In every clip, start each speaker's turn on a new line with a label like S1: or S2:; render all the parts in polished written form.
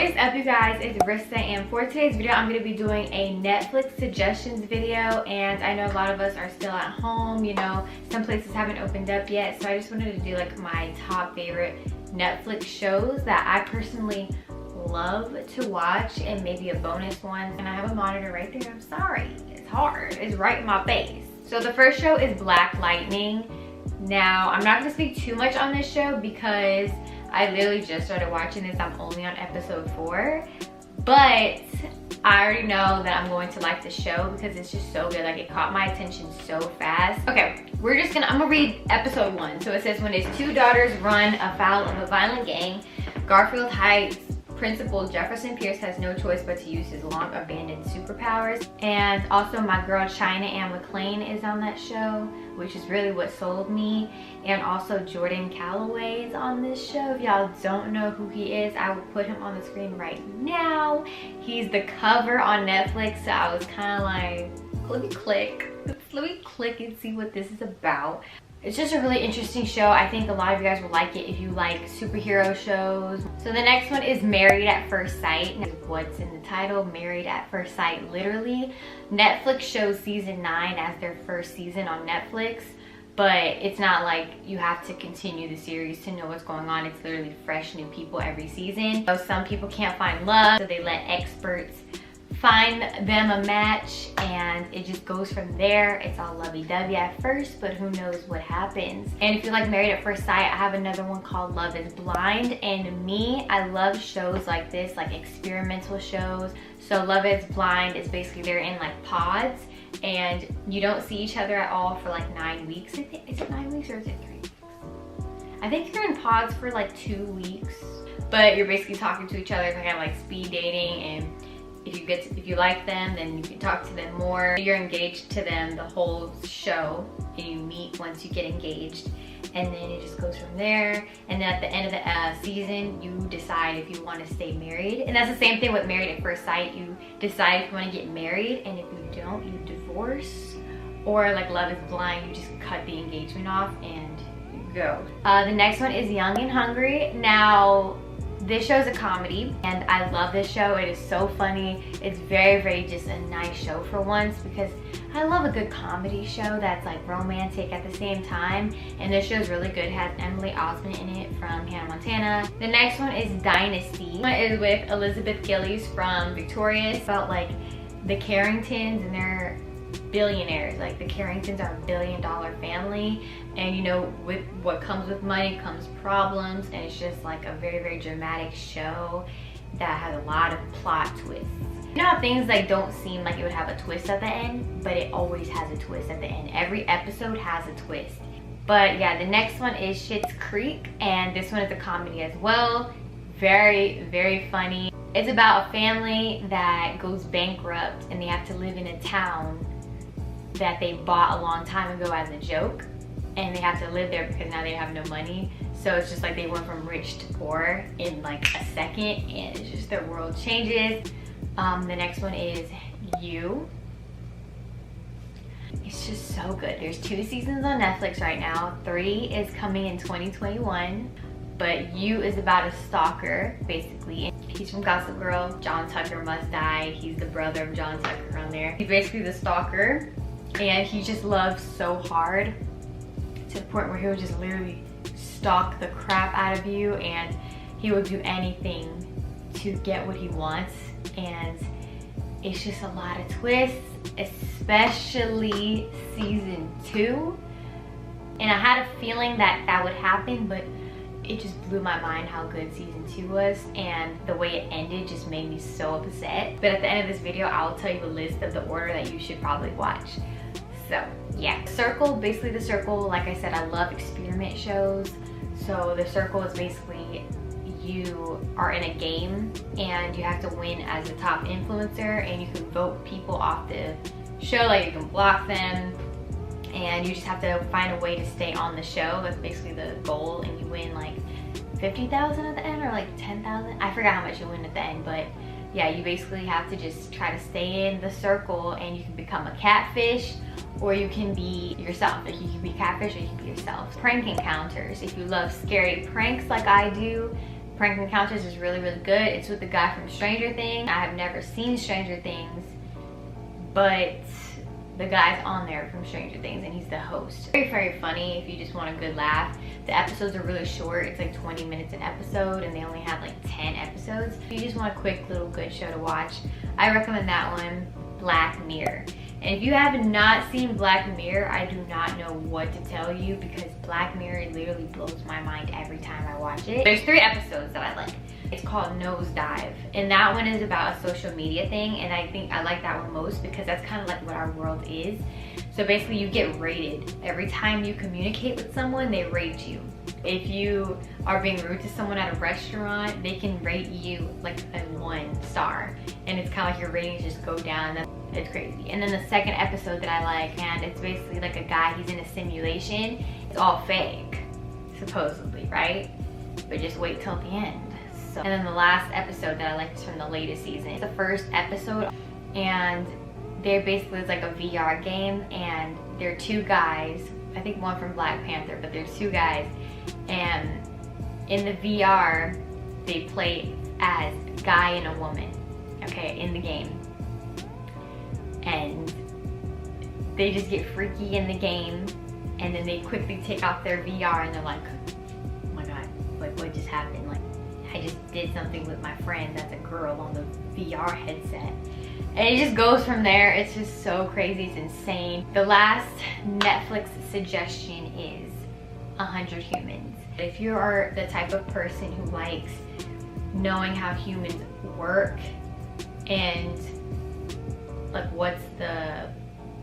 S1: What is up, you guys? It's Rissa, and for today's video I'm going to be doing a Netflix suggestions video. And I know a lot of us are still at home, you know, some places haven't opened up yet, so I just wanted to do like my top favorite Netflix shows that I personally love to watch, and maybe a bonus one. And I have a monitor right there. I'm sorry, it's hard, it's right in my face. So the first show is Black Lightning. Now I'm not going to speak too much on this show because I literally just started watching this. I'm only on episode 4, but I already know that I'm going to like the show because it's just so good. Like, it caught my attention so fast. Okay, I'm gonna read episode 1. So it says, when his 2 daughters run afoul of a violent gang, Garfield Heights Principal Jefferson Pierce has no choice but to use his long abandoned superpowers. And also my girl China Ann McClain is on that show, which is really what sold me. And also Jordan Calloway is on this show. If y'all don't know who he is, I will put him on the screen right now. He's the cover on Netflix, so I was kind of like, let me click and see what this is about. It's just a really interesting show. I think a lot of you guys will like it if you like superhero shows. So the next one is Married at First Sight. What's in the title? Married at First Sight, literally. Netflix shows season 9 as their first season on Netflix, but it's not like you have to continue the series to know what's going on. It's literally fresh new people every season. So some people can't find love, so they let experts find them a match, and it just goes from there. It's all lovey-dovey at first, but who knows what happens. And if you like Married at First Sight, I have another one called Love is Blind. And me, I love shows like this, like experimental shows. So Love is Blind is basically they're in like pods, and you don't see each other at all for like 9 weeks. I think, is it 9 weeks or is it 3 weeks? I think you're in pods for like 2 weeks, but you're basically talking to each other, kind of like speed dating. And if you like them, then you can talk to them more. You're engaged to them the whole show, and you meet once you get engaged, and then it just goes from there. And then at the end of the season, you decide if you want to stay married. And that's the same thing with Married at First Sight. You decide if you want to get married, and if you don't, you divorce. Or like Love is Blind, you just cut the engagement off and you go. The next one is Young and Hungry. Now, this show is a comedy, and I love this show. It is so funny. It's very, very just a nice show for once, because I love a good comedy show that's like romantic at the same time. And this show is really good. It has Emily Osment in it from Hannah Montana. The next one is Dynasty. It is with Elizabeth Gillies from Victorious. It's about like the Carringtons, and they're billionaires. Like, the Carringtons are a billion-dollar family, and you know, with what comes with money comes problems. And it's just like a very, very dramatic show that has a lot of plot twists. You know how things like don't seem like it would have a twist at the end, but it always has a twist at the end. Every episode has a twist. But yeah, the next one is Schitt's Creek, and this one is a comedy as well. Very, very funny. It's about a family that goes bankrupt, and they have to live in a town that they bought a long time ago as a joke, and they have to live there because now they have no money. So it's just like they went from rich to poor in like a second, and it's just their world changes. The next one is You. It's just so good. There's 2 seasons on Netflix right now. 3 is coming in 2021. But You is about a stalker, basically. He's from Gossip Girl. John Tucker Must Die. He's the brother of John Tucker on there. He's basically the stalker, and he just loves so hard to the point where he would just literally stalk the crap out of you, and he would do anything to get what he wants. And it's just a lot of twists, especially season 2. And I had a feeling that that would happen, but it just blew my mind how good season 2 was, and the way it ended just made me so upset. But at the end of this video, I'll tell you a list of the order that you should probably watch. So yeah, Circle, basically The Circle, like I said, I love experiment shows. So The Circle is basically you are in a game, and you have to win as a top influencer, and you can vote people off the show. Like, you can block them, and you just have to find a way to stay on the show. That's basically the goal, and you win like 50,000 at the end, or like 10,000. I forgot how much you win at the end, but yeah, you basically have to just try to stay in the circle, and you can become a catfish, or you can be yourself. Like, you can be catfish or you can be yourself. Prank encounters. If you love scary pranks like I do, Prank Encounters is really, really good. It's with the guy from Stranger Things. I have never seen Stranger Things, but the guy's on there from Stranger Things and he's the host. Very, very funny if you just want a good laugh. The episodes are really short. It's like 20 minutes an episode and they only have like 10 episodes. If you just want a quick little good show to watch, I recommend that one, Black Mirror. And if you have not seen Black Mirror, I do not know what to tell you because Black Mirror literally blows my mind every time I watch it. There's 3 episodes that I like. It's called Nosedive, and that one is about a social media thing, and I think I like that one most because that's kind of like what our world is. So basically you get rated. Every time you communicate with someone, they rate you. If you are being rude to someone at a restaurant, they can rate you like a 1 star, and it's kind of like your ratings just go down. It's crazy. And then the second episode that I like, and it's basically like a guy, he's in a simulation. It's all fake, supposedly, right? But just wait till the end. So, and then the last episode that I like is from the latest season. It's the first episode, and they're basically, it's like a VR game, and there are 2 guys. I think one from Black Panther, but there's 2 guys, and in the VR, they play as a guy and a woman, okay, in the game. And they just get freaky in the game, and then they quickly take off their VR and they're like, oh my god, like what just happened? Like I just did something with my friend that's a girl on the VR headset. And it just goes from there. It's just so crazy, it's insane. The last Netflix suggestion is 100 Humans. If you are the type of person who likes knowing how humans work and like what's the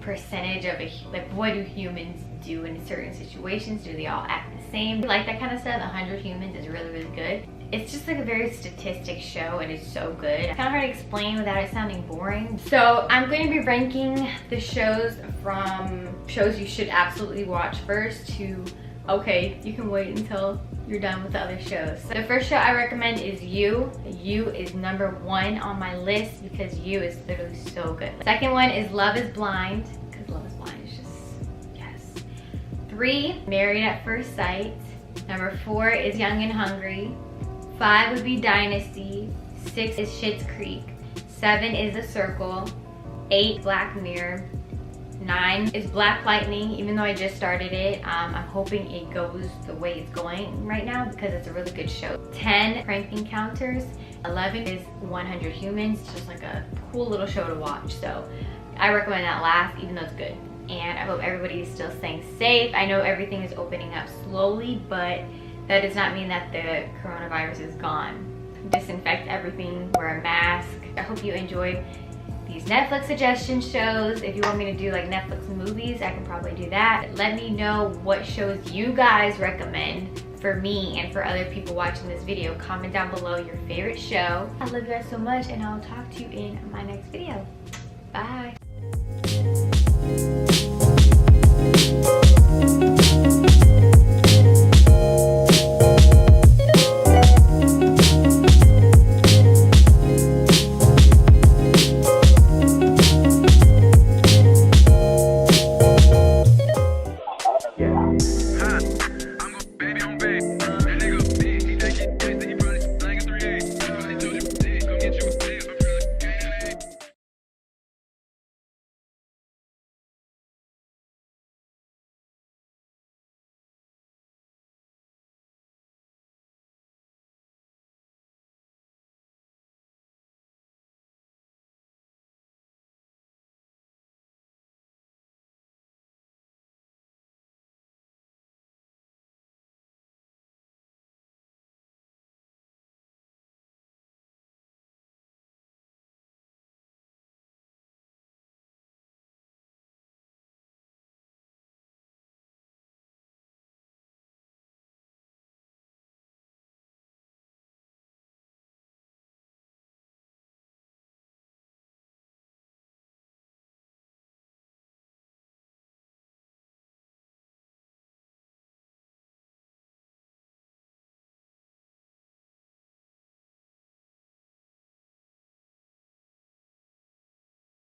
S1: percentage of like what do humans do in certain situations, do they all act the same? If you like that kind of stuff, 100 Humans is really, really good. It's just like a very statistic show and it's so good. It's kind of hard to explain without it sounding boring. So I'm going to be ranking the shows from shows you should absolutely watch first to, okay, you can wait until you're done with the other shows. So the first show I recommend is You. You is #1 on my list because You is literally so good. Second one is Love is Blind, because Love is Blind is just, yes. 3, Married at First Sight. Number 4 is Young and Hungry. 5 would be Dynasty. 6 is Schitt's Creek. 7 is The Circle. 8, Black Mirror. 9 is Black Lightning, even though I just started it. I'm hoping it goes the way it's going right now because it's a really good show. 10, Prank Encounters. 11 is 100 Humans, just like a cool little show to watch. So I recommend that last, even though it's good. And I hope everybody is still staying safe. I know everything is opening up slowly, but that does not mean that the coronavirus is gone. Disinfect everything, wear a mask. I hope you enjoyed these Netflix suggestion shows. If you want me to do like Netflix movies, I can probably do that. Let me know what shows you guys recommend for me and for other people watching this video. Comment down below your favorite show. I love you guys so much and I'll talk to you in my next video. Bye.